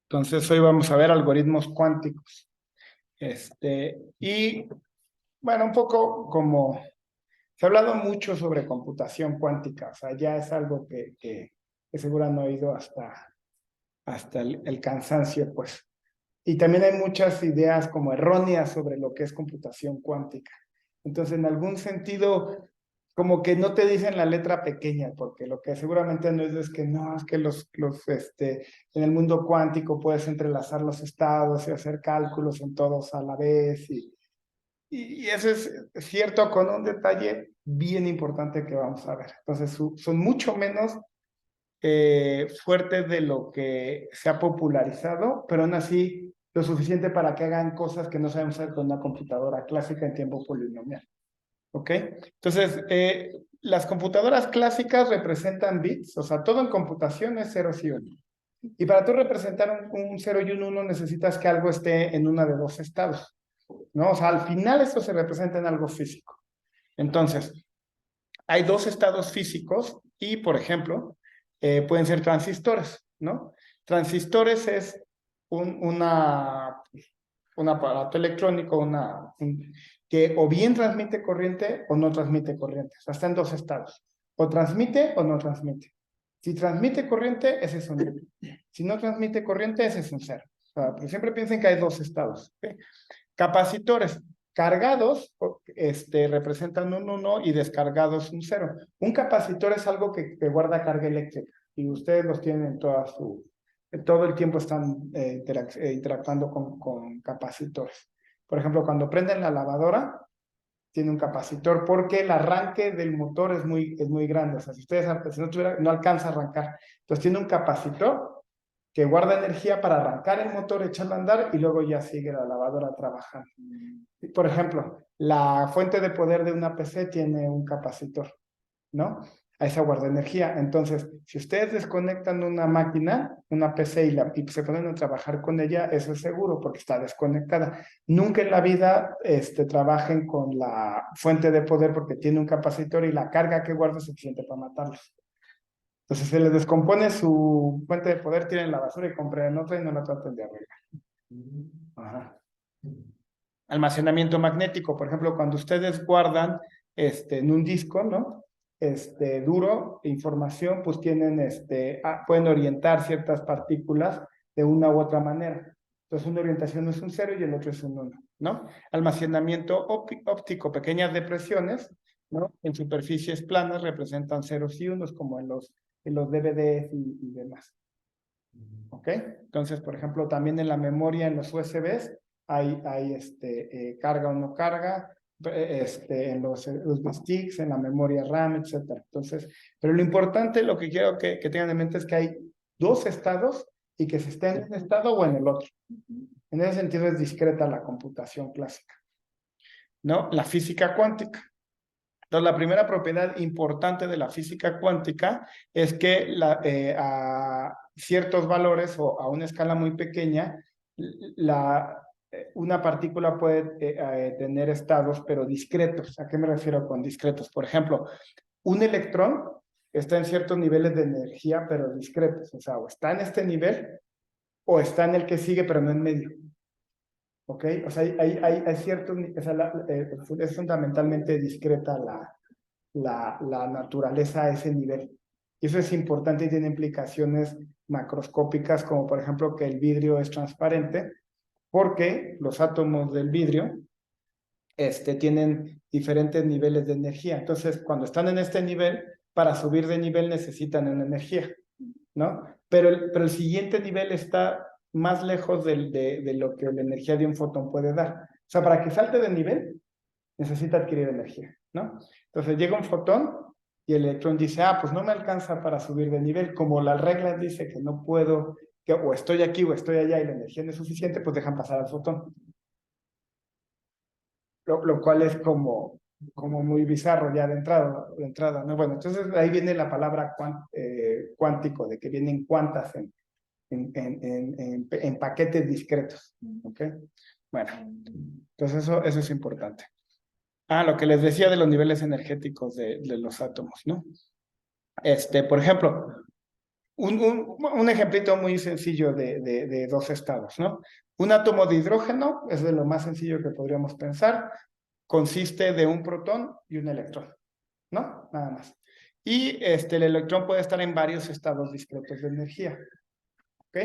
Entonces, hoy vamos a ver algoritmos cuánticos. Y bueno, un poco como se ha hablado mucho sobre computación cuántica, o sea, ya es algo que seguro han oído hasta el cansancio, pues. Y también hay muchas ideas como erróneas sobre lo que es computación cuántica. Entonces, en algún sentido, como que no te dicen la letra pequeña, porque lo que seguramente no es que no, es que en el mundo cuántico puedes entrelazar los estados y hacer cálculos en todos a la vez. Y eso es cierto con un detalle bien importante que vamos a ver. Entonces, son mucho menos fuertes de lo que se ha popularizado, pero aún así lo suficiente para que hagan cosas que no sabemos hacer con una computadora clásica en tiempo polinomial. ¿Ok? Entonces, las computadoras clásicas representan bits, o sea, todo en computación es ceros y uno. Y para tú representar un 0 y un 1 necesitas que algo esté en una de dos estados, ¿no? O sea, al final esto se representa en algo físico. Entonces, hay dos estados físicos y, por ejemplo, pueden ser transistores, ¿no? Transistores es un aparato electrónico, que o bien transmite corriente o no transmite corriente. O sea, está en dos estados. O transmite o no transmite. Si transmite corriente, ese es un 1. Si no transmite corriente, ese es un 0. O sea, pero siempre piensen que hay dos estados. ¿Okay? Capacitores cargados representan un 1 y descargados un 0. Un capacitor es algo que guarda carga eléctrica y ustedes los tienen todo el tiempo están interactuando con capacitores. Por ejemplo, cuando prenden la lavadora, tiene un capacitor porque el arranque del motor es muy grande. O sea, si no alcanza a arrancar. Entonces tiene un capacitor que guarda energía para arrancar el motor, echarlo a andar y luego ya sigue la lavadora trabajando. Por ejemplo, la fuente de poder de una PC tiene un capacitor, ¿no? A esa guarda energía. Entonces, si ustedes desconectan una máquina, una PC, y se ponen a trabajar con ella, eso es seguro porque está desconectada. Nunca en la vida trabajen con la fuente de poder porque tiene un capacitor y la carga que guarda es suficiente para matarlos. Entonces se les descompone su fuente de poder, tienen la basura y compran otra y no la traten de arreglar. Ajá. Almacenamiento magnético, por ejemplo, cuando ustedes guardan en un disco, ¿no? Duro, información, pues pueden orientar ciertas partículas de una u otra manera. Entonces, una orientación es un 0 y el otro es un 1, ¿no? Almacenamiento óptico, pequeñas depresiones, ¿no? En superficies planas representan ceros y unos, como en los DVDs y demás. ¿Ok? Entonces, por ejemplo, también en la memoria, en los USBs, hay carga o no carga, en los USB sticks, en la memoria RAM, etcétera. Entonces, pero lo importante, lo que quiero que tengan en mente es que hay dos estados y que se esté en un estado o en el otro. En ese sentido es discreta la computación clásica, ¿no? La física cuántica. Entonces, la primera propiedad importante de la física cuántica es que a ciertos valores o a una escala muy pequeña, una partícula puede tener estados, pero discretos. ¿A qué me refiero con discretos? Por ejemplo, un electrón está en ciertos niveles de energía, pero discretos. O sea, o está en este nivel o está en el que sigue, pero no en medio. ¿Ok? O sea, hay ciertos, o sea, es fundamentalmente discreta la naturaleza a ese nivel. Y eso es importante y tiene implicaciones macroscópicas, como por ejemplo que el vidrio es transparente, porque los átomos del vidrio tienen diferentes niveles de energía. Entonces, cuando están en este nivel, para subir de nivel necesitan una energía, ¿no? Pero el siguiente nivel está más lejos de lo que la energía de un fotón puede dar. O sea, para que salte de nivel, necesita adquirir energía, ¿no? Entonces llega un fotón y el electrón dice, pues no me alcanza para subir de nivel, como la regla dice que no puedo, que o estoy aquí o estoy allá y la energía no es suficiente, pues dejan pasar al fotón. Lo cual es como muy bizarro ya de entrada, ¿no? Bueno, entonces ahí viene la palabra cuántico, de que vienen cuantas en paquetes discretos, ¿ok? Bueno, entonces eso es importante. Lo que les decía de los niveles energéticos de los átomos, ¿no? Por ejemplo, Un ejemplito muy sencillo de dos estados, ¿no? Un átomo de hidrógeno es de lo más sencillo que podríamos pensar. Consiste de un protón y un electrón, ¿no? Nada más. Y el electrón puede estar en varios estados discretos de energía. ¿Ok?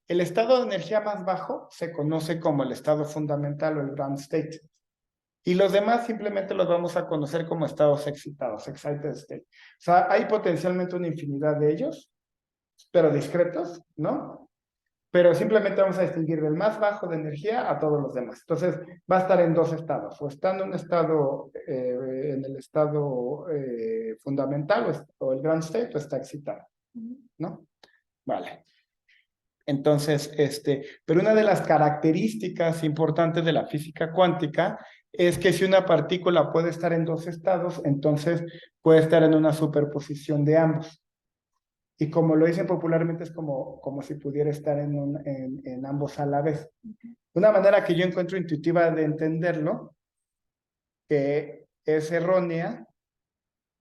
El estado de energía más bajo se conoce como el estado fundamental o el ground state. Y los demás simplemente los vamos a conocer como estados excitados, excited state. O sea, hay potencialmente una infinidad de ellos, pero discretos, ¿no? Pero simplemente vamos a distinguir del más bajo de energía a todos los demás. Entonces, va a estar en dos estados, o está en un estado, en el estado fundamental, o el ground state, o está excitado, ¿no? Vale. Entonces, pero una de las características importantes de la física cuántica es que si una partícula puede estar en dos estados, entonces puede estar en una superposición de ambos. Y como lo dicen popularmente, es como si pudiera estar en ambos a la vez. Una manera que yo encuentro intuitiva de entenderlo, que es errónea,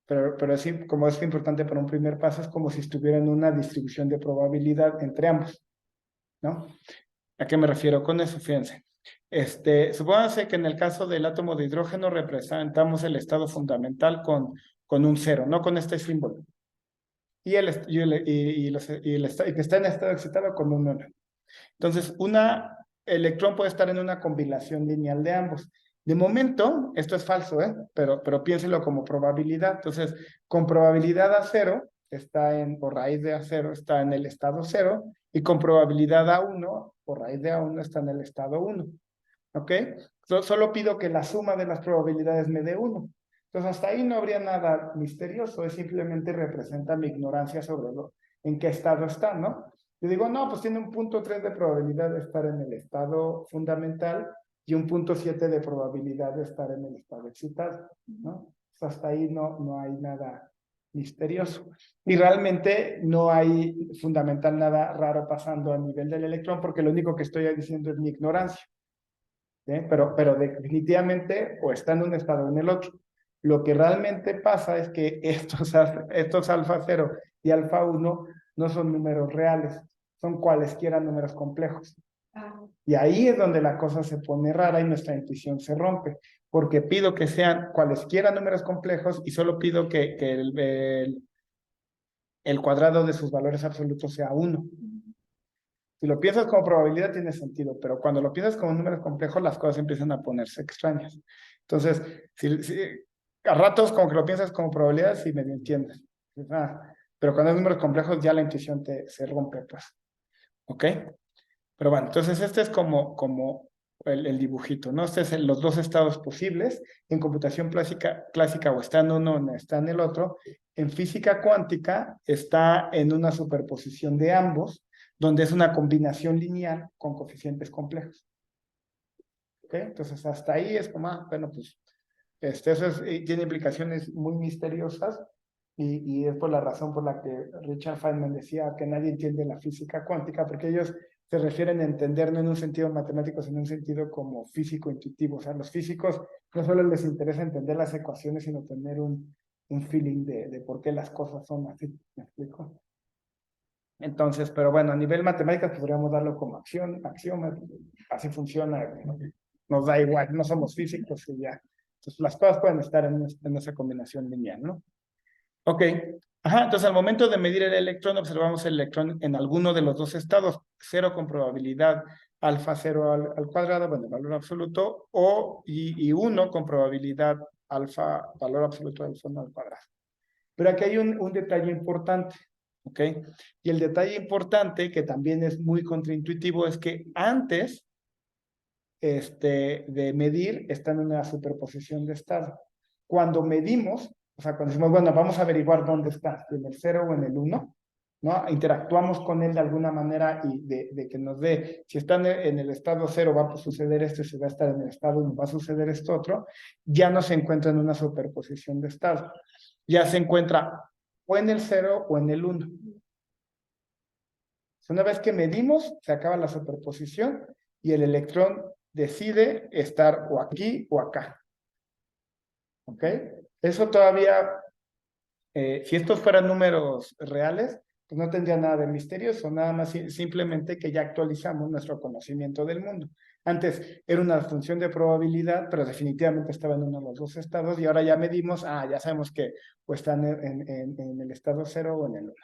pero sí, como es importante para un primer paso, es como si estuviera en una distribución de probabilidad entre ambos, ¿no? ¿A qué me refiero con eso? Fíjense. Supónganse que en el caso del átomo de hidrógeno representamos el estado fundamental con un cero, no con este símbolo. Y que está en estado excitado con un 1. Entonces, electrón puede estar en una combinación lineal de ambos. De momento, esto es falso, pero piénselo como probabilidad. Entonces, con probabilidad a cero, o raíz de a cero, está en el estado cero, y con probabilidad a 1, o raíz de a 1, está en el estado 1. ¿Ok? Solo pido que la suma de las probabilidades me dé 1. Entonces, hasta ahí no habría nada misterioso, es simplemente representa mi ignorancia sobre en qué estado está, ¿no? Yo digo, no, pues tiene un 0.3 de probabilidad de estar en el estado fundamental y un 0.7 de probabilidad de estar en el estado excitado, ¿no? Pues hasta ahí no hay nada misterioso. Y realmente no hay fundamental nada raro pasando a nivel del electrón, porque lo único que estoy diciendo es mi ignorancia. Pero definitivamente o está en un estado o en el otro. Lo que realmente pasa es que estos alfa 0 y alfa 1 no son números reales, son cualesquiera números complejos. Y ahí es donde la cosa se pone rara y nuestra intuición se rompe, porque pido que sean cualesquiera números complejos y solo pido que el cuadrado de sus valores absolutos sea 1. Si lo piensas como probabilidad tiene sentido, pero cuando lo piensas como números complejos las cosas empiezan a ponerse extrañas. Entonces, a ratos como que lo piensas como probabilidad, sí medio entiendes. Pero cuando es números complejos ya la intuición se rompe, pues. ¿Ok? Pero bueno, entonces este es como el dibujito, ¿no? Este es los dos estados posibles. En computación clásica o está en uno o está en el otro. En física cuántica está en una superposición de ambos, donde es una combinación lineal con coeficientes complejos. ¿Ok? Entonces hasta ahí es como, bueno, pues eso tiene implicaciones muy misteriosas y es por la razón por la que Richard Feynman decía que nadie entiende la física cuántica, porque ellos se refieren a entender no en un sentido matemático, sino en un sentido como físico-intuitivo. O sea, los físicos no solo les interesa entender las ecuaciones, sino tener un feeling de por qué las cosas son así. ¿Me explico? Entonces, pero bueno, a nivel matemático podríamos darlo como axioma, así funciona, nos da igual, no somos físicos y ya. Entonces, las cosas pueden estar en esa combinación lineal, ¿no? Ok. Ajá, entonces al momento de medir el electrón, observamos el electrón en alguno de los dos estados, 0 con probabilidad alfa 0 al cuadrado, bueno, valor absoluto, y 1 con probabilidad alfa, valor absoluto del fondo al cuadrado. Pero aquí hay un detalle importante, ¿ok? Y el detalle importante, que también es muy contraintuitivo, es que antes de medir está en una superposición de estado. Cuando medimos, o sea, cuando decimos, bueno, vamos a averiguar dónde está, en el 0 o en el 1, ¿no? Interactuamos con él de alguna manera y de que nos dé, si está en el estado 0 va a suceder esto, si va a estar en el estado 1 va a suceder esto otro, ya no se encuentra en una superposición de estado. Ya se encuentra o en el 0 o en el 1. Una vez que medimos, se acaba la superposición y el electrón decide estar o aquí o acá. ¿Ok? Eso todavía, si estos fueran números reales, Pues no tendría nada de misterioso, nada más simplemente que ya actualizamos nuestro conocimiento del mundo. Antes era una función de probabilidad, pero definitivamente estaba en uno de los dos estados y ahora ya medimos, ya sabemos que o están en el estado 0 o en el 1,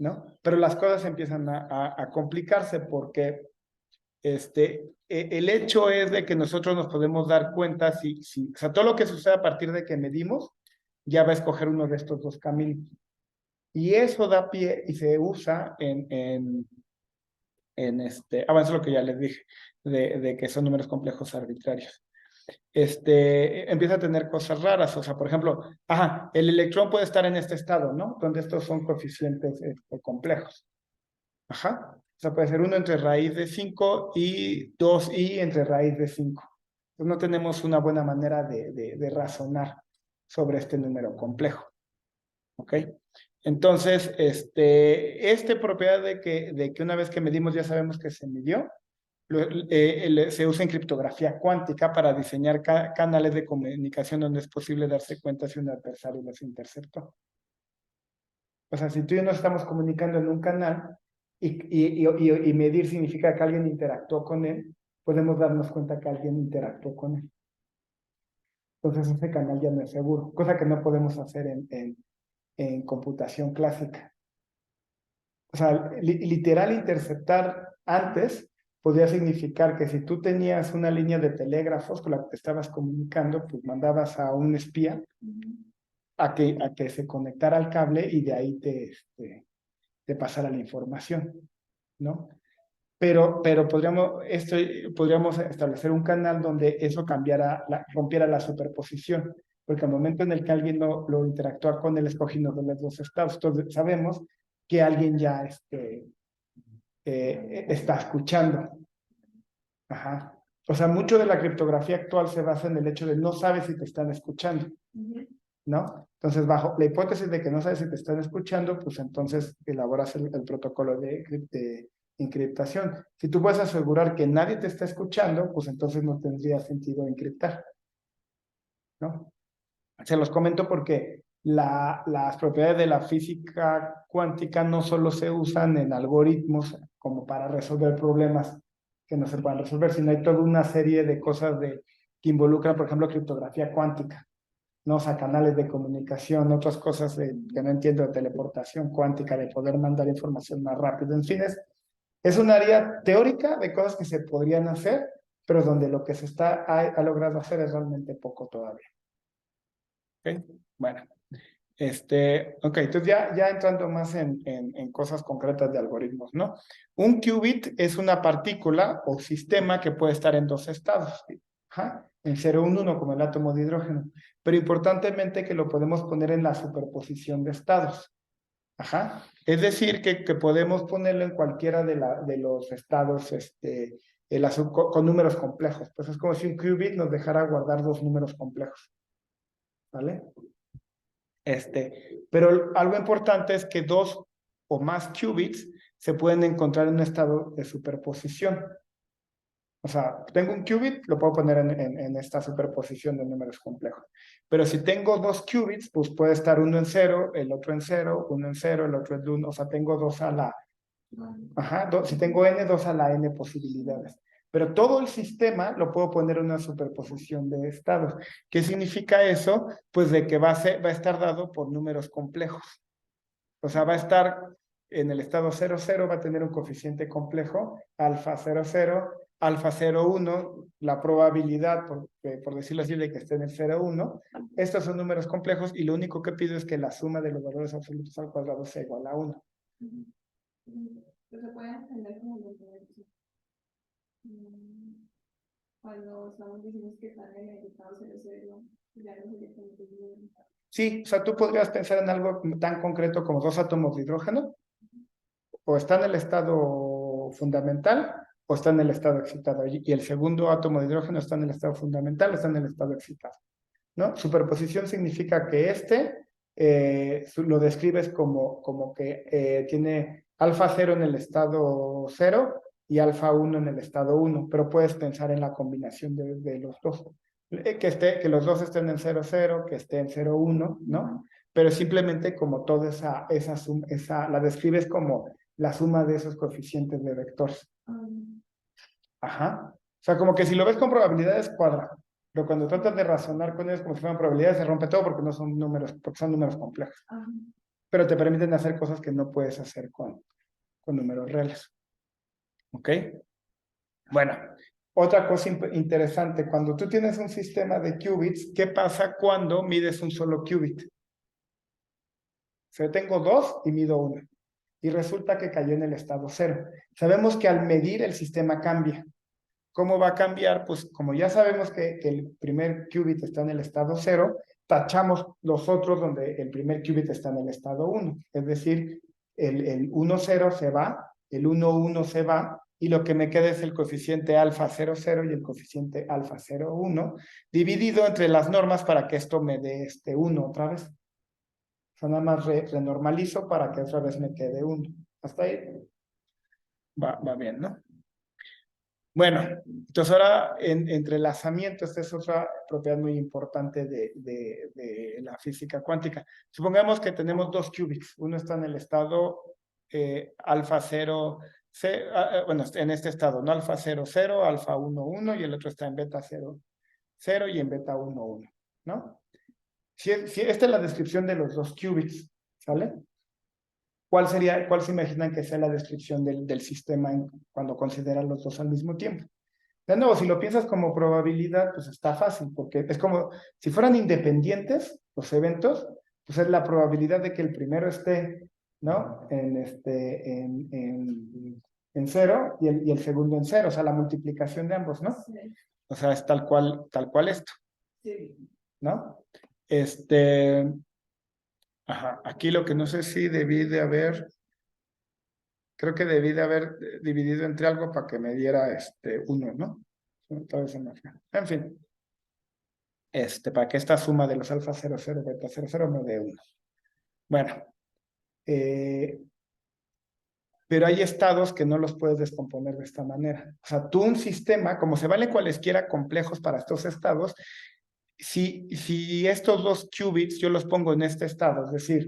¿no? Pero las cosas empiezan a complicarse porque el hecho es de que nosotros nos podemos dar cuenta o sea, todo lo que sucede a partir de que medimos ya va a escoger uno de estos dos caminos. Y eso da pie y se usa eso es lo que ya les dije, de que son números complejos arbitrarios. Empieza a tener cosas raras, o sea, por ejemplo, el electrón puede estar en este estado, ¿no? Donde estos son coeficientes complejos. O sea, puede ser 1 entre raíz de 5 y 2i entre raíz de 5. Entonces no tenemos una buena manera de razonar sobre este número complejo. ¿Ok? Entonces, esta propiedad de que una vez que medimos ya sabemos que se midió, se usa en criptografía cuántica para diseñar canales de comunicación donde es posible darse cuenta si un adversario los interceptó. O sea, si tú y yo nos estamos comunicando en un canal y medir significa que alguien interactuó con él, podemos darnos cuenta que alguien interactuó con él. Entonces ese canal ya no es seguro, cosa que no podemos hacer en computación clásica. O sea, literal interceptar antes podría significar que si tú tenías una línea de telégrafos con la que te estabas comunicando, pues mandabas a un espía a que se conectara al cable y de ahí te pasara la información, ¿no? Pero podríamos establecer un canal donde eso rompiera la superposición, porque al momento en el que alguien lo interactúa con el escogido de los dos estados, entonces sabemos que alguien ya está escuchando. Ajá. O sea, mucho de la criptografía actual se basa en el hecho de no sabes si te están escuchando, ¿no? Entonces, bajo la hipótesis de que no sabes si te están escuchando, pues entonces elaboras el protocolo de encriptación. Si tú puedes asegurar que nadie te está escuchando, pues entonces no tendría sentido encriptar, ¿no? Se los comento porque las propiedades de la física cuántica no solo se usan en algoritmos como para resolver problemas que no se puedan resolver, sino hay toda una serie de cosas que involucran, por ejemplo, criptografía cuántica, ¿no? O sea, canales de comunicación, otras cosas que no entiendo, de teleportación cuántica, de poder mandar información más rápido. En fin, es un área teórica de cosas que se podrían hacer, pero donde lo que ha logrado hacer es realmente poco todavía. ¿Ok? Bueno, ok, entonces ya entrando más en cosas concretas de algoritmos, ¿no? Un qubit es una partícula o sistema que puede estar en dos estados, en 0 y 1 como el átomo de hidrógeno, pero importantemente que lo podemos poner en la superposición de estados. Es decir, que podemos ponerlo en cualquiera de los estados con números complejos. Pues es como si un qubit nos dejara guardar dos números complejos. ¿Vale? Pero algo importante es que dos o más qubits se pueden encontrar en un estado de superposición. O sea, tengo un qubit, lo puedo poner en esta superposición de números complejos. Pero si tengo dos qubits, pues puede estar uno en 0, el otro en 0, uno en 0, el otro en 1. O sea, tengo dos a la... si tengo n, dos a la n posibilidades. Pero todo el sistema lo puedo poner en una superposición de estados. ¿Qué significa eso? Pues de que va a estar dado por números complejos. O sea, va a estar en el estado 0, 0, va a tener un coeficiente complejo, alfa 0, 0, alfa 0, 1, la probabilidad, por decirlo así, de que esté en el 0, 1. Estos son números complejos y lo único que pido es que la suma de los valores absolutos al cuadrado sea igual a 1. Pero se puede entender como lo que cuando estamos diciendo que están en el estado 0, ya no sería como que Sí, o sea, tú podrías pensar en algo tan concreto como dos átomos de hidrógeno, o está en el estado fundamental o está en el estado excitado, y el segundo átomo de hidrógeno está en el estado fundamental o está en el estado excitado, ¿no? Superposición significa que lo describes como que tiene alfa 0 en el estado 0 y alfa 1 en el estado 1, pero puedes pensar en la combinación de los dos. Que los dos estén en 0, 0, que esté en 0, 1, ¿no? pero simplemente como toda la describes como la suma de esos coeficientes de vectores. Ajá. O sea, como que si lo ves con probabilidades, cuadra. Pero cuando tratas de razonar con ellos como si fueran probabilidades, se rompe todo porque no son números, porque son números complejos. Pero te permiten hacer cosas que no puedes hacer con números reales. ¿Ok? Bueno, otra cosa interesante, cuando tú tienes un sistema de qubits, ¿qué pasa cuando mides un solo qubit? O sea, tengo 2 y mido 1. Y resulta que cayó en el estado 0. Sabemos que al medir el sistema cambia. ¿Cómo va a cambiar? Pues como ya sabemos que el primer qubit está en el estado 0, tachamos los otros donde el primer qubit está en el estado 1. Es decir, el 1, 0 se va, el 1, 1 se va, y lo que me queda es el coeficiente alfa 0, 0 y el coeficiente alfa 0, 1, dividido entre las normas para que esto me dé 1 otra vez. O sea, nada más renormalizo para que otra vez me quede 1. Hasta ahí va bien, ¿no? Bueno, entonces ahora entrelazamiento, esta es otra propiedad muy importante de la física cuántica. Supongamos que tenemos 2 qubits, uno está en el estado alfa 0, bueno, en este estado, ¿no? Alfa 0, 0, alfa 1, 1, y el otro está en beta 0, 0 y en beta 1, 1, ¿no? Si esta es la descripción de los 2 qubits, ¿sale? ¿Cuál se imaginan que sea la descripción del sistema cuando consideran los dos al mismo tiempo? De nuevo, si lo piensas como probabilidad, pues está fácil, porque es como si fueran independientes los eventos, pues es la probabilidad de que el primero esté, ¿no? En 0 y el segundo en 0, o sea, la multiplicación de ambos, ¿no? Sí. O sea, es tal cual esto, Sí. ¿no? Ajá, aquí lo que no sé si debí de haber, creo que debí de haber dividido entre algo para que me diera 1, ¿no? Tal vez se me fue. En fin, para que esta suma de los alfa 0, 0, beta 0, 0 me dé 1. Bueno, pero hay estados que no los puedes descomponer de esta manera. O sea, tú un sistema, como se vale cualesquiera complejos para estos estados, si estos 2 qubits yo los pongo en este estado, es decir,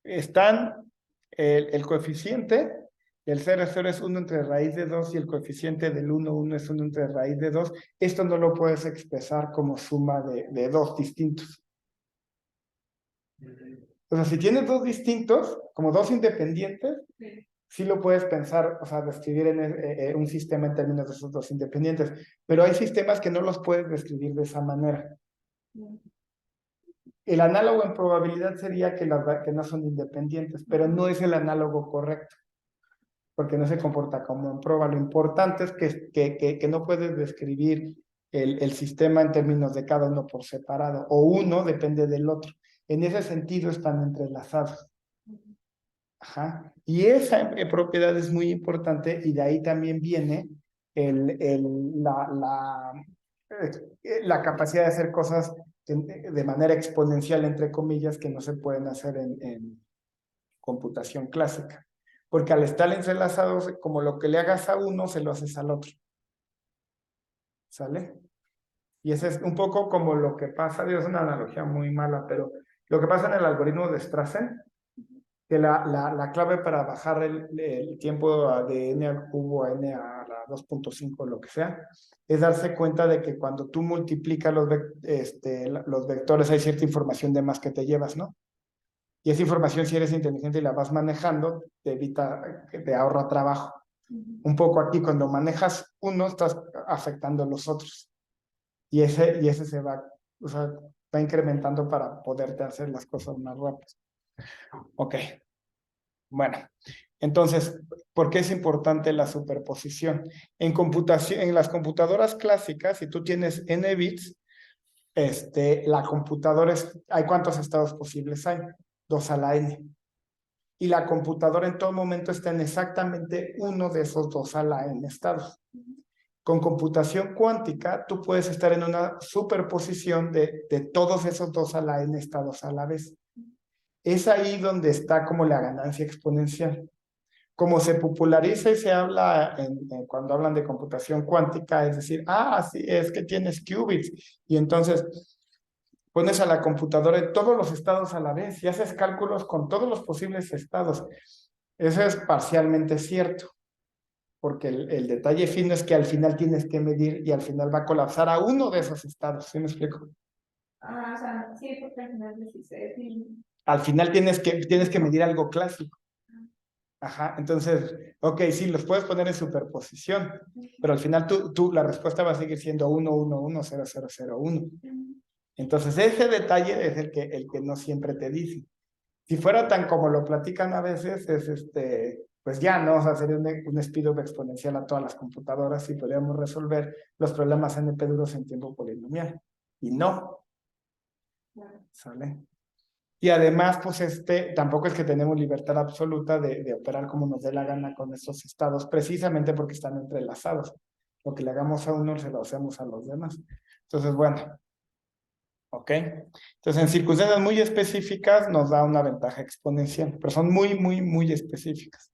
están el coeficiente, el 0, 0 es 1 entre raíz de 2 y el coeficiente del 1, 1 es 1 entre raíz de 2, esto no lo puedes expresar como suma de 2 distintos. O sea, si tienes 2 distintos, como 2 independientes, sí lo puedes pensar, o sea, describir en un sistema en términos de esos 2 independientes, pero hay sistemas que no los puedes describir de esa manera. El análogo en probabilidad sería que no son independientes, pero no es el análogo correcto, porque no se comporta como en prueba. Lo importante es que no puedes describir el sistema en términos de cada uno por separado, o uno depende del otro. En ese sentido están entrelazados. Ajá. Y esa propiedad es muy importante, y de ahí también viene la capacidad de hacer cosas de manera exponencial, entre comillas, que no se pueden hacer en computación clásica. Porque al estar entrelazados, como lo que le hagas a uno, se lo haces al otro. ¿Sale? Y ese es un poco como lo que pasa, es una analogía muy mala, pero lo que pasa en el algoritmo de Strassen, que la clave para bajar el tiempo de n al cubo a n a la 2.5, lo que sea, es darse cuenta de que cuando tú multiplicas los vectores hay cierta información de más que te llevas, ¿no? Y esa información, si eres inteligente y la vas manejando, te ahorra trabajo. Un poco aquí, cuando manejas uno, estás afectando los otros. Y ese se va, o sea, va incrementando para poderte hacer las cosas más rápidas. Ok. Bueno, entonces, ¿por qué es importante la superposición? En las computadoras clásicas, si tú tienes n bits, la computadora ¿hay cuántos estados posibles hay? 2 a la n. Y la computadora en todo momento está en exactamente uno de esos 2 a la n estados. Con computación cuántica, tú puedes estar en una superposición de todos esos 2 a la n estados a la vez. Es ahí donde está como la ganancia exponencial. Como se populariza y se habla cuando hablan de computación cuántica, es decir, sí, es que tienes qubits, y entonces pones a la computadora en todos los estados a la vez y haces cálculos con todos los posibles estados. Eso es parcialmente cierto, porque el detalle fino es que al final tienes que medir y al final va a colapsar a uno de esos estados. ¿Sí me explico? Ah, o sea, sí, porque al final decís, Al final tienes que medir algo clásico. Ajá, entonces, ok, sí, los puedes poner en superposición, pero al final la respuesta va a seguir siendo 1, 1, 1, 0, 0, 0, 1. Entonces, ese detalle es el que no siempre te dice. Si fuera tan como lo platican a veces, pues ya, ¿no? O sea, sería un speedup exponencial a todas las computadoras y podríamos resolver los problemas NP duros en tiempo polinomial. Y no, ¿sale? Y además, pues tampoco es que tenemos libertad absoluta de operar como nos dé la gana con estos estados, precisamente porque están entrelazados. Lo que le hagamos a uno, se lo hacemos a los demás. Entonces, bueno, ¿ok? Entonces, en circunstancias muy específicas nos da una ventaja exponencial, pero son muy, muy, muy específicas.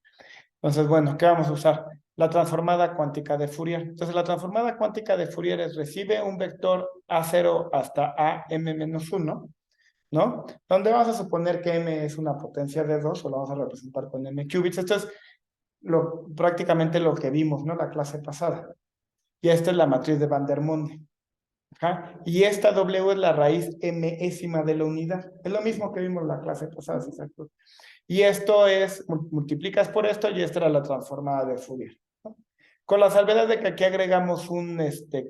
Entonces, bueno, ¿qué vamos a usar? La transformada cuántica de Fourier. Entonces, la transformada cuántica de Fourier recibe un vector A0 hasta AM-1, ¿no? Donde vamos a suponer que M es una potencia de 2, o lo vamos a representar con M qubits. Esto es prácticamente lo que vimos, ¿no? La clase pasada. Y esta es la matriz de Van der Monde. Ajá. Y esta W es la raíz mésima de la unidad. Es lo mismo que vimos en la clase pasada, exacto. Y esto es, multiplicas por esto y esta era la transformada de Fourier, ¿no? Con la salvedad de que aquí agregamos ¿cómo se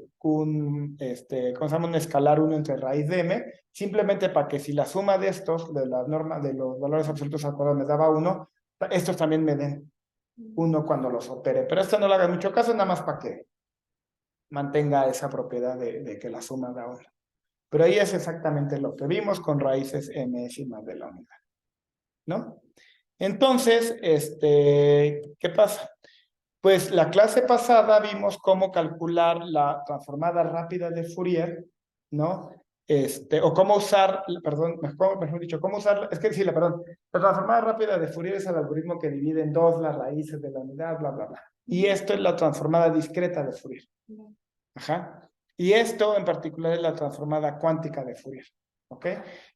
llama? Un escalar 1 entre raíz de m, simplemente para que si la suma de estos, de la norma, de los valores absolutos al cuadrado me daba 1, estos también me den 1 cuando los opere. Pero esto no le haga mucho caso, nada más para que mantenga esa propiedad de que la suma da 1. Pero ahí es exactamente lo que vimos con raíces mésimas de la unidad, ¿no? Entonces, ¿qué pasa? Pues la clase pasada vimos cómo calcular la transformada rápida de Fourier, ¿no? O cómo usar, perdón, mejor dicho, cómo usar, es que sí, perdón, la transformada rápida de Fourier es el algoritmo que divide en dos las raíces de la unidad, bla, bla, bla. Y esto es la transformada discreta de Fourier. Ajá. Y esto en particular es la transformada cuántica de Fourier. ¿Ok?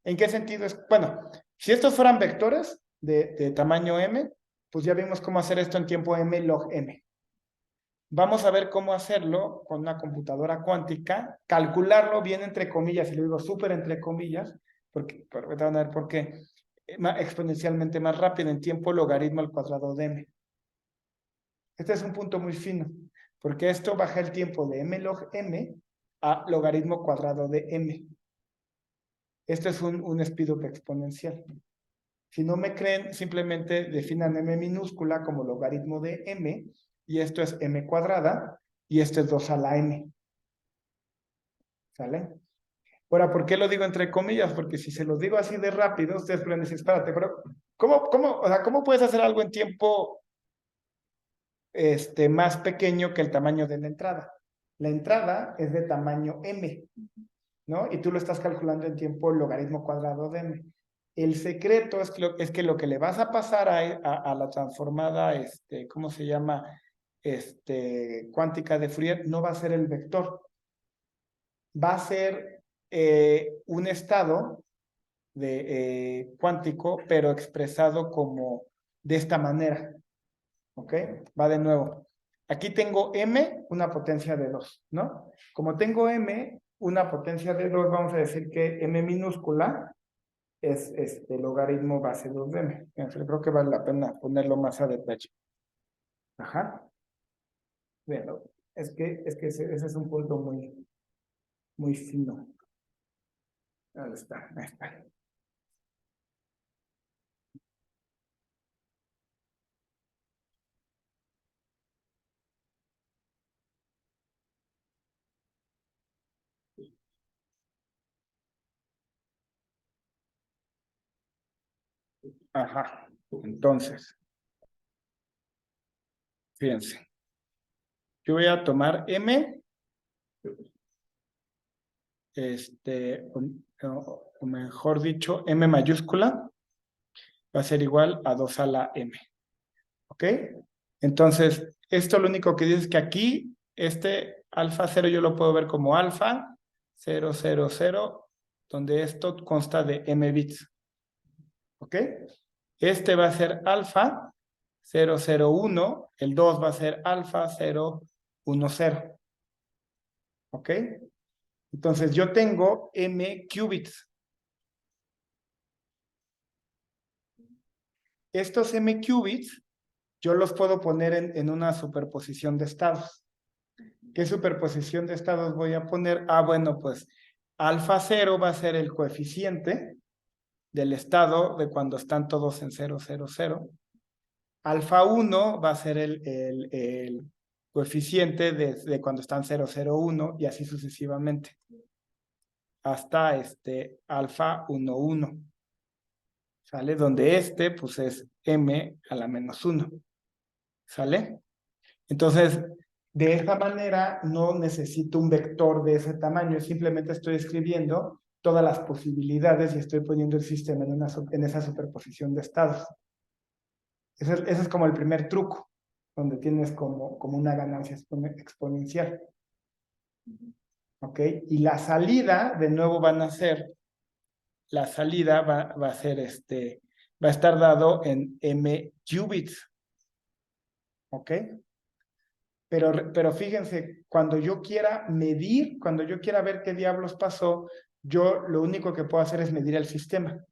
¿En qué sentido es? Bueno, si estos fueran vectores de tamaño m, pues ya vimos cómo hacer esto en tiempo m log m. Vamos a ver cómo hacerlo con una computadora cuántica, calcularlo bien entre comillas, y lo digo súper entre comillas, porque van a ver por qué, exponencialmente más rápido en tiempo logaritmo al cuadrado de m. Este es un punto muy fino, porque esto baja el tiempo de m log m a logaritmo cuadrado de m. Esto es un speedup exponencial. Si no me creen, simplemente definan m minúscula como logaritmo de m, y esto es m cuadrada, y esto es 2 a la m. ¿Sale? Ahora, ¿por qué lo digo entre comillas? Porque si se los digo así de rápido, ustedes pueden decir, espérate, pero ¿cómo puedes hacer algo en tiempo más pequeño que el tamaño de la entrada? La entrada es de tamaño m, ¿no? Y tú lo estás calculando en tiempo logaritmo cuadrado de m. El secreto es que lo que le vas a pasar a la transformada, ¿cómo se llama? Cuántica de Fourier, no va a ser el vector. Va a ser un estado cuántico, pero expresado como de esta manera. ¿Ok? Va de nuevo. Aquí tengo m, una potencia de 2, ¿no? Como tengo m, una potencia de 2, vamos a decir que m minúscula es logaritmo base 2 de m. Creo que vale la pena ponerlo más a detalle. Ajá. Bueno, es que ese es un punto muy, muy fino. ¿Dónde está? Ahí está. Ajá. Entonces, fíjense. Yo voy a tomar m, o mejor dicho, m mayúscula, va a ser igual a 2 a la m. ¿Ok? Entonces, esto lo único que dice es que aquí, alfa 0 yo lo puedo ver como alfa 0, 0, 0, donde esto consta de m bits. ¿Ok? Este va a ser alfa 001, el 2 va a ser alfa 010. ¿Ok? Entonces yo tengo m qubits. Estos m qubits yo los puedo poner en una superposición de estados. ¿Qué superposición de estados voy a poner? Ah, bueno, pues alfa 0 va a ser el coeficiente del estado de cuando están todos en 0, 0, 0. Alfa 1 va a ser el coeficiente de cuando están 0, 0, 1 y así sucesivamente. Hasta alfa 1, 1. ¿Sale? Donde pues es m a la menos 1. ¿Sale? Entonces, de esta manera no necesito un vector de ese tamaño, simplemente estoy escribiendo todas las posibilidades y estoy poniendo el sistema en esa superposición de estados. Ese es como el primer truco, donde tienes como una ganancia exponencial. ¿Ok? Y la salida, de nuevo la salida va a ser va a estar dado en m qubits. ¿Ok? Pero fíjense, cuando yo quiera medir, cuando yo quiera ver qué diablos pasó, yo lo único que puedo hacer es medir el sistema.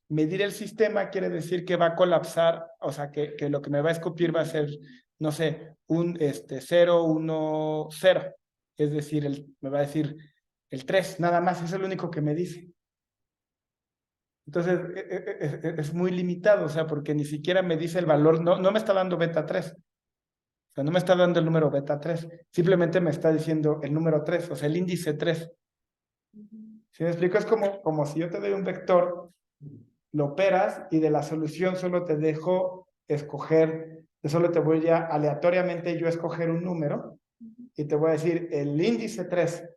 Medir el sistema quiere decir que va a colapsar, o sea, que lo que me va a escupir va a ser, no sé, un 0, 1, 0. Es decir, me va a decir el 3, nada más, eso es lo único que me dice. Entonces, es muy limitado, o sea, porque ni siquiera me dice el valor, no me está dando beta 3. O sea, no me está dando el número beta 3, simplemente me está diciendo el número 3, o sea, el índice 3. ¿Sí me explico? Es como si yo te doy un vector, lo operas y de la solución solo te dejo escoger, solo te voy a aleatoriamente yo escoger un número y te voy a decir el índice 3.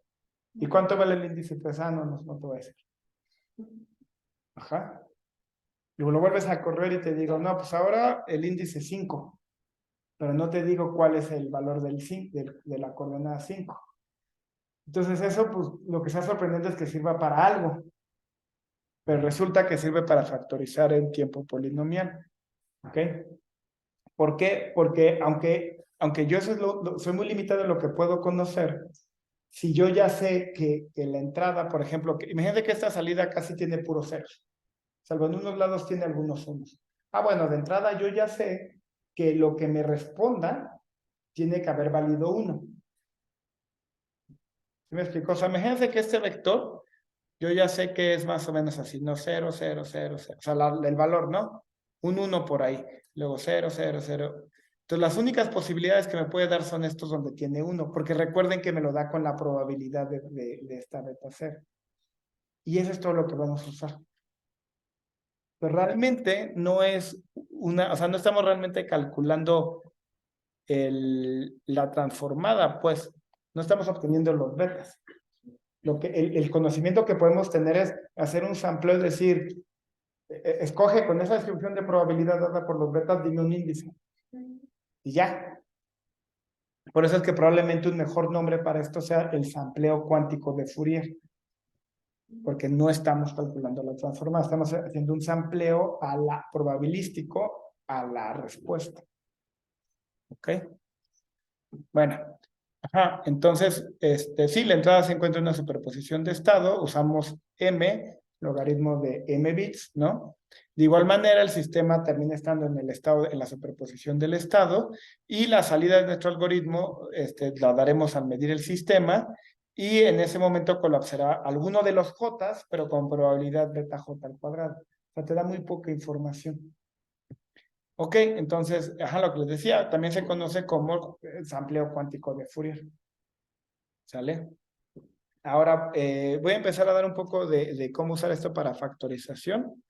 ¿Y cuánto vale el índice 3? Ah, no te voy a decir. Ajá. Luego lo vuelves a correr y te digo, no, pues ahora el índice 5. Pero no te digo cuál es el valor de la coordenada 5. Entonces eso, pues lo que está sorprendente es que sirva para algo, pero resulta que sirve para factorizar en tiempo polinomial. ¿Ok? ¿Por qué? Porque aunque yo soy muy limitado en lo que puedo conocer, si yo ya sé que la entrada, por ejemplo, imagínate que esta salida casi tiene puros ceros, salvo en unos lados tiene algunos unos. Ah, bueno, de entrada yo ya sé que lo que me responda tiene que haber valido 1. ¿Sí me explico? O sea, imagínense que este vector, yo ya sé que es más o menos así, ¿no? 0, 0, 0, 0. O sea, el valor, ¿no? Un 1 por ahí. Luego 0, 0, 0. Entonces, las únicas posibilidades que me puede dar son estos donde tiene 1, porque recuerden que me lo da con la probabilidad de esta beta 0. Y eso es todo lo que vamos a usar. Pero realmente no es o sea, no estamos realmente calculando la transformada, pues no estamos obteniendo los betas. El conocimiento que podemos tener es hacer un sampleo, es decir, escoge con esa descripción de probabilidad dada por los betas, dime un índice. Y ya. Por eso es que probablemente un mejor nombre para esto sea el sampleo cuántico de Fourier. Porque no estamos calculando la transformada, estamos haciendo un sampleo probabilístico a la respuesta. ¿Ok? Bueno, ajá, entonces, sí, la entrada se encuentra en una superposición de estado, usamos m, logaritmo de m bits, ¿no? De igual manera, el sistema termina estando en el estado, en la superposición del estado, y la salida de nuestro algoritmo, la daremos al medir el sistema, y en ese momento colapsará alguno de los j, pero con probabilidad beta j al cuadrado. O sea, te da muy poca información. Ok, entonces, ajá, lo que les decía, también se conoce como sampleo cuántico de Fourier. ¿Sale? Ahora voy a empezar a dar un poco de cómo usar esto para factorización,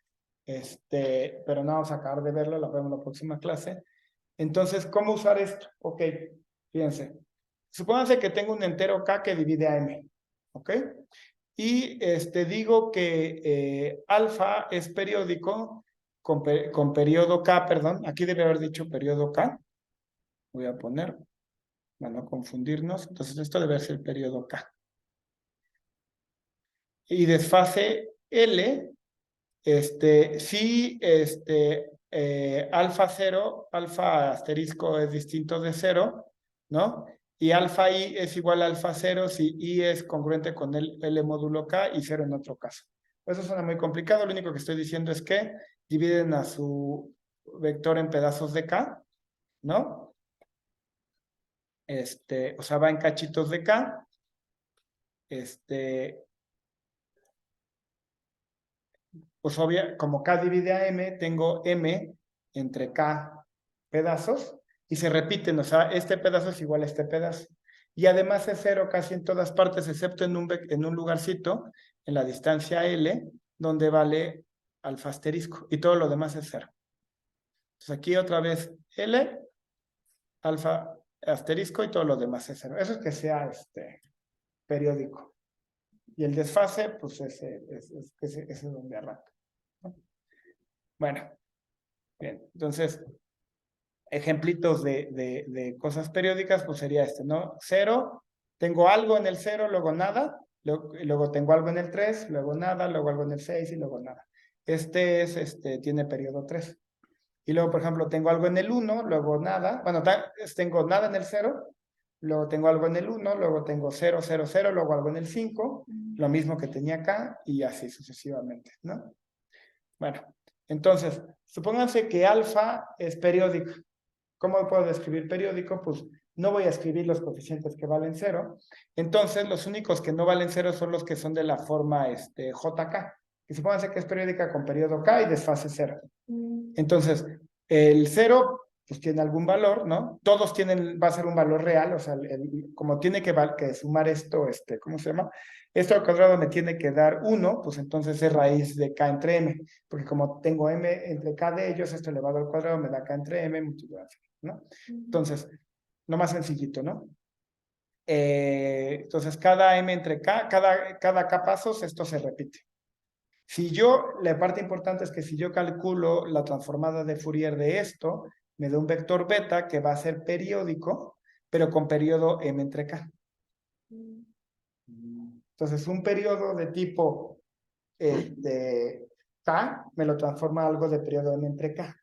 pero no vamos a acabar de verlo, lo vemos en la próxima clase. Entonces, ¿cómo usar esto? Ok, fíjense. Supónganse que tengo un entero k que divide a m, ¿ok? Y digo que alfa es periódico con periodo k, perdón, aquí debe haber dicho periodo k, voy a poner, para no confundirnos, entonces esto debe ser el periodo k. y desfase L, si alfa 0, alfa asterisco es distinto de 0, ¿no? Y alfa I es igual a alfa 0 si I es congruente con el L módulo K y 0 en otro caso. Eso suena muy complicado, lo único que estoy diciendo es que dividen a su vector en pedazos de K, ¿no? O sea, va en cachitos de K. Pues obvio, como K divide a M, tengo M entre K pedazos y se repiten, o sea, este pedazo es igual a este pedazo. Y además es cero casi en todas partes, excepto en un lugarcito, en la distancia L, donde vale alfa asterisco, y todo lo demás es cero. Entonces aquí otra vez L, alfa asterisco, y todo lo demás es cero. Eso es que sea periódico. Y el desfase, pues ese es donde arranca, ¿no? Bueno, bien, entonces, ejemplitos de cosas periódicas, pues sería ¿no? 0, tengo algo en el 0, luego nada, luego tengo algo en el 3, luego nada, luego algo en el 6 y luego nada. Tiene periodo 3. Y luego, por ejemplo, tengo algo en el 1, luego nada, bueno, tengo nada en el 0, luego tengo algo en el 1, luego tengo 0, 0, 0, luego algo en el 5, lo mismo que tenía acá y así sucesivamente, ¿no? Bueno, entonces, supónganse que alfa es periódico. ¿Cómo puedo describir periódico? Pues no voy a escribir los coeficientes que valen 0. Entonces, los únicos que no valen 0 son los que son de la forma JK. Que supónganse que es periódica con periodo K y desfase 0. Entonces, el 0 pues tiene algún valor, ¿no? Todos tienen, va a ser un valor real, o sea, como tiene que sumar esto, ¿cómo se llama? Esto al cuadrado me tiene que dar 1, pues entonces es raíz de K entre M, porque como tengo M entre K de ellos, esto elevado al cuadrado me da K entre M multiplicado, ¿no? Entonces, lo más sencillito, ¿no? Entonces, cada M entre K, cada K pasos, esto se repite. La parte importante es que si yo calculo la transformada de Fourier de esto, me da un vector beta que va a ser periódico, pero con periodo M entre K. Entonces, un periodo de tipo de K me lo transforma a algo de periodo M entre K.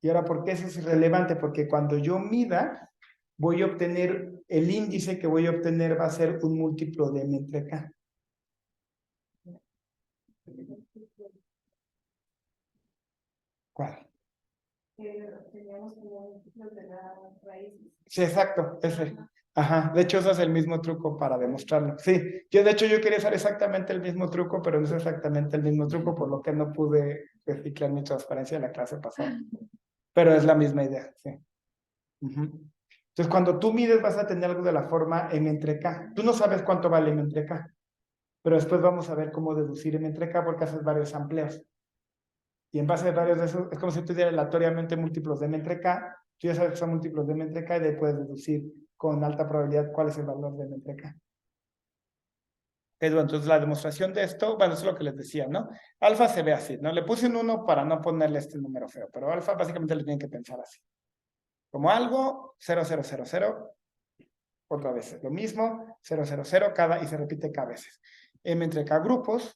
Y ahora, ¿por qué eso es irrelevante? Porque cuando yo mida, voy a obtener, el índice que voy a obtener va a ser un múltiplo de M entre K. ¿Cuál? Teníamos como múltiplos de las raíces. Sí, exacto, ese. Ajá, de hecho usas el mismo truco para demostrarlo. Sí, de hecho yo quería usar exactamente el mismo truco, pero no es exactamente el mismo truco, por lo que no pude reciclar mi transparencia de la clase pasada. Pero es la misma idea, sí. Entonces, cuando tú mides vas a tener algo de la forma M entre K. Tú no sabes cuánto vale M entre K, pero después vamos a ver cómo deducir M entre K porque haces varios amplios. Y en base a varios de esos, es como si tú dieras aleatoriamente múltiplos de M entre K. Tú ya sabes que son múltiplos de M entre K y de ahí puedes deducir con alta probabilidad cuál es el valor de M entre K. Entonces, la demostración de esto, bueno, eso es lo que les decía, ¿no? Alfa se ve así, ¿no? Le puse un 1 para no ponerle este número feo, pero alfa básicamente le tienen que pensar así. Como algo, 0, 0, 0, 0, otra vez lo mismo, 0, 0, 0, y se repite K veces. M entre K grupos,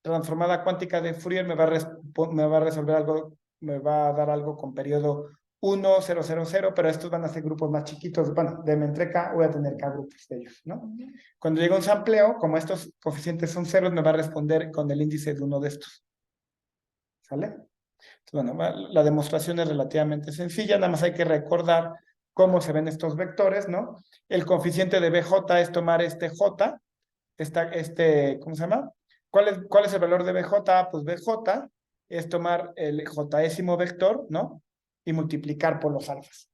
transformada cuántica de Fourier me va a resolver algo, me va a dar algo con periodo 1, 0, 0, 0, pero estos van a ser grupos más chiquitos. Bueno, de M entre K voy a tener K grupos de ellos, ¿no? Cuando llega un sampleo, como estos coeficientes son ceros, me va a responder con el índice de uno de estos. ¿Sale? Entonces, bueno, la demostración es relativamente sencilla, nada más hay que recordar cómo se ven estos vectores, ¿no? El coeficiente de BJ es tomar este J, ¿cómo se llama? ¿Cuál es el valor de BJ? Pues BJ es tomar el jésimo vector, ¿no? Y multiplicar por los alfas,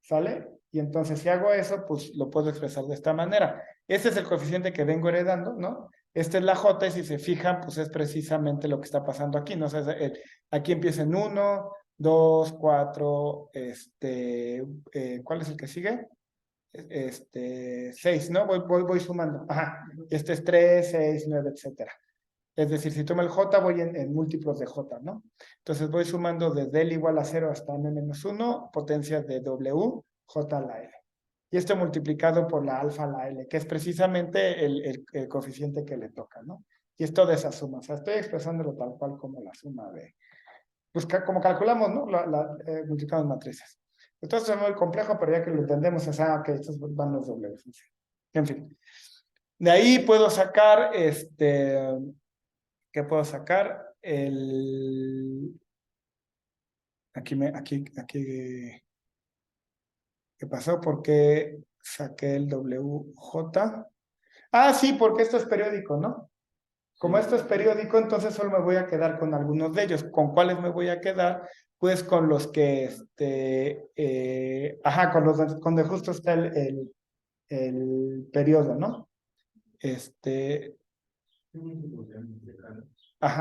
¿sale? Y entonces si hago eso, pues lo puedo expresar de esta manera. Este es el coeficiente que vengo heredando, ¿no? Esta es la J y si se fijan, pues es precisamente lo que está pasando aquí, ¿no? O sea, aquí empieza en 1, 2, 4, ¿cuál es el que sigue? 6, ¿no? Voy sumando. Ajá. Este es 3, 6, 9, etcétera. Es decir, si tomo el J, voy en múltiplos de J, ¿no? Entonces voy sumando desde L igual a 0 hasta N menos 1, potencias de W, J a la L. y esto multiplicado por la alfa a la L, que es precisamente el coeficiente que le toca, ¿no? Y esto de esa suma, o sea, estoy expresándolo tal cual como la suma de, pues como calculamos, ¿no? Multiplicamos matrices. Entonces es muy complejo, pero ya que lo entendemos, es, ok, estos van los dobles. En fin. De ahí puedo sacar, ¿qué puedo sacar? ¿Qué pasó? ¿Por qué saqué el WJ? Ah, sí, porque esto es periódico, ¿no? Como esto es periódico, entonces solo me voy a quedar con algunos de ellos. ¿Con cuáles me voy a quedar? Pues con los que, con los donde justo está el periodo, ¿no?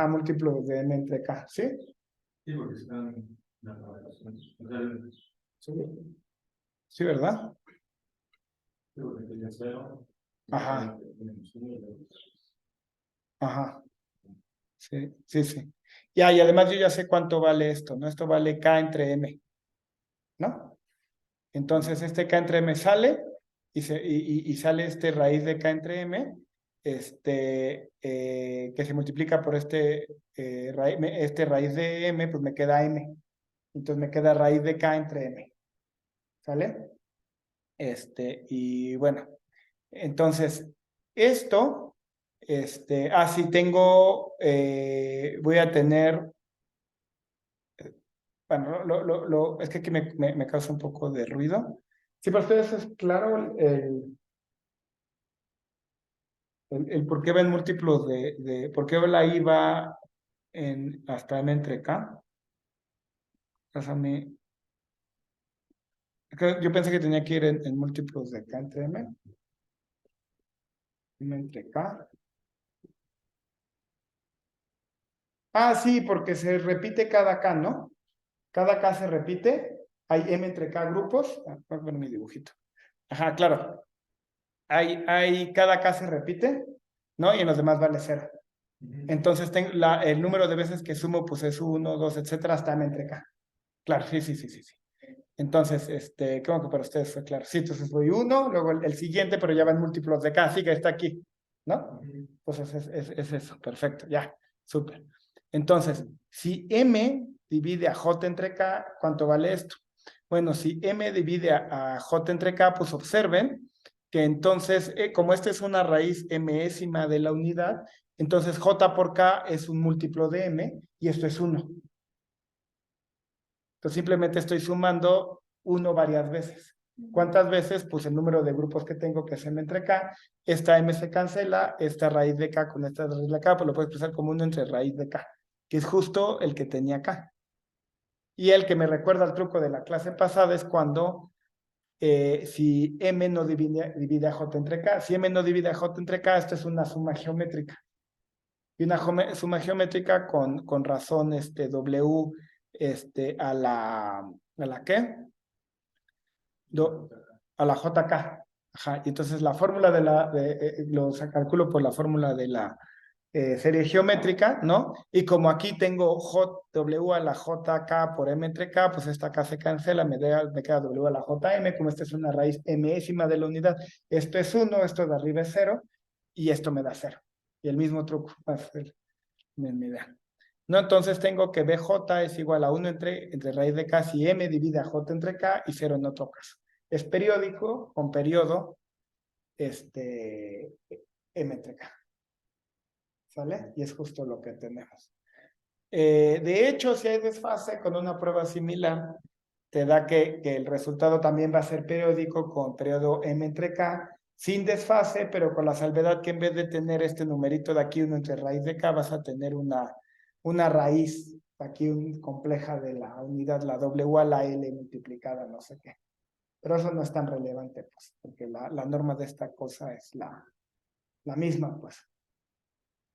Múltiplo de n entre k, ¿sí? Sí, porque están en la relación. Sí, sí, ¿verdad? Sí, porque tiene cero. Ajá. Ajá. Sí, sí, sí. Ya, y además yo ya sé cuánto vale esto, ¿no? Esto vale k entre m, ¿no? Entonces este k entre m sale y sale este raíz de k entre m, que se multiplica por este raíz de m, pues me queda m. Entonces me queda raíz de k entre m, ¿sale? Y bueno, entonces esto, sí tengo, voy a tener, bueno, es que aquí me causa un poco de ruido. Sí, para ustedes es claro el por qué ven múltiplos por qué la I va hasta M entre K. Pásame. Yo pensé que tenía que ir en múltiplos de K entre M. M entre K. Ah, sí, porque se repite cada K, ¿no? Cada K se repite. Hay M entre K grupos. Voy a poner mi dibujito. Ajá, claro. Cada K se repite, ¿no? Y en los demás vale 0. Entonces, el número de veces que sumo, pues es 1, 2, etcétera, hasta M entre K. Claro, sí, sí, sí, sí, sí. Entonces, ¿cómo que para ustedes fue claro? Sí, entonces voy 1, luego el siguiente, pero ya van múltiplos de K, sí que está aquí, ¿no? Entonces es eso, perfecto, ya, súper. Entonces, si M divide a J entre K, ¿cuánto vale esto? Bueno, si M divide a J entre K, pues observen que entonces, como esta es una raíz mésima de la unidad, entonces J por K es un múltiplo de M y esto es 1. Entonces simplemente estoy sumando 1 varias veces. ¿Cuántas veces? Pues el número de grupos que tengo, que es M entre K. Esta M se cancela, esta raíz de K con esta raíz de K, pues lo puedo expresar como 1 entre raíz de K, que es justo el que tenía acá. Y el que me recuerda al truco de la clase pasada es cuando si M no divide a J entre K, si M no divide a J entre K, esto es una suma geométrica. Y una suma geométrica con razón W ¿a la qué? A la JK. Ajá. Y entonces la fórmula lo calculo por la fórmula de la serie geométrica, ¿no? Y como aquí tengo W a la JK por M entre K, pues esta K se cancela, me queda W a la JM, como esta es una raíz mésima de la unidad, esto es 1, esto de arriba es 0, y esto me da 0. Y el mismo truco va a ser me da. No, entonces tengo que BJ es igual a 1 entre raíz de K si M divide a J entre K y 0 en otro caso. Es periódico con periodo M entre K. ¿Sale? Y es justo lo que tenemos. De hecho, si hay desfase con una prueba similar, te da que el resultado también va a ser periódico con periodo M entre K, sin desfase, pero con la salvedad que en vez de tener este numerito de aquí, 1 entre raíz de K, vas a tener una raíz aquí compleja de la unidad, la W a la L multiplicada, no sé qué. Pero eso no es tan relevante, pues, porque la norma de esta cosa es la misma, pues.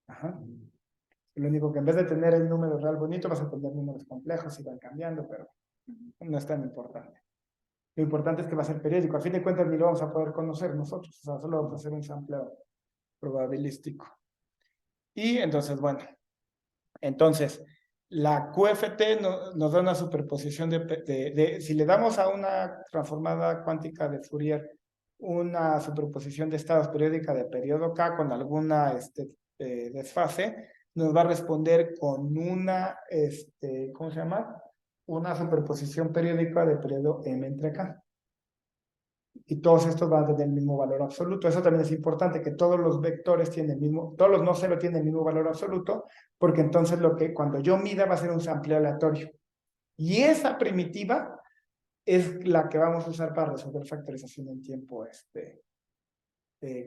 Ajá. Lo único que en vez de tener el número real bonito, vas a tener números complejos y van cambiando, pero no es tan importante. Lo importante es que va a ser periódico. A fin de cuentas, ni lo vamos a poder conocer nosotros. O sea, solo vamos a hacer un sampleo probabilístico. Y entonces, bueno, entonces, la QFT nos da una superposición si le damos a una transformada cuántica de Fourier una superposición de estados periódica de periodo K con alguna desfase, nos va a responder con una, ¿cómo se llama? Una superposición periódica de periodo M entre K. Y todos estos van a tener el mismo valor absoluto. Eso también es importante, que todos los vectores tienen el mismo, todos los no cero tienen el mismo valor absoluto, porque entonces cuando yo mida va a ser un sampleo aleatorio. Y esa primitiva es la que vamos a usar para resolver factorización en tiempo,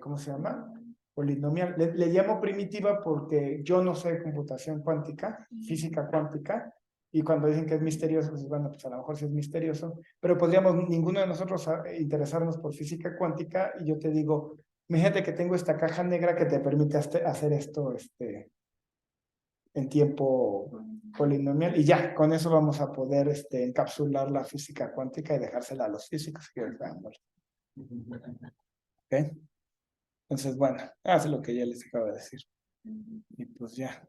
¿cómo se llama? Polinomial. Le llamo primitiva porque yo no sé computación cuántica, física cuántica, y cuando dicen que es misterioso, pues bueno, pues a lo mejor sí es misterioso, pero podríamos ninguno de nosotros interesarnos por física cuántica, y yo te digo, fíjate que tengo esta caja negra que te permite hacer esto, en tiempo polinomial, y ya, con eso vamos a poder encapsular la física cuántica y dejársela a los físicos. ¿Ok? Entonces, bueno, hace lo que ya les acabo de decir. Y pues ya.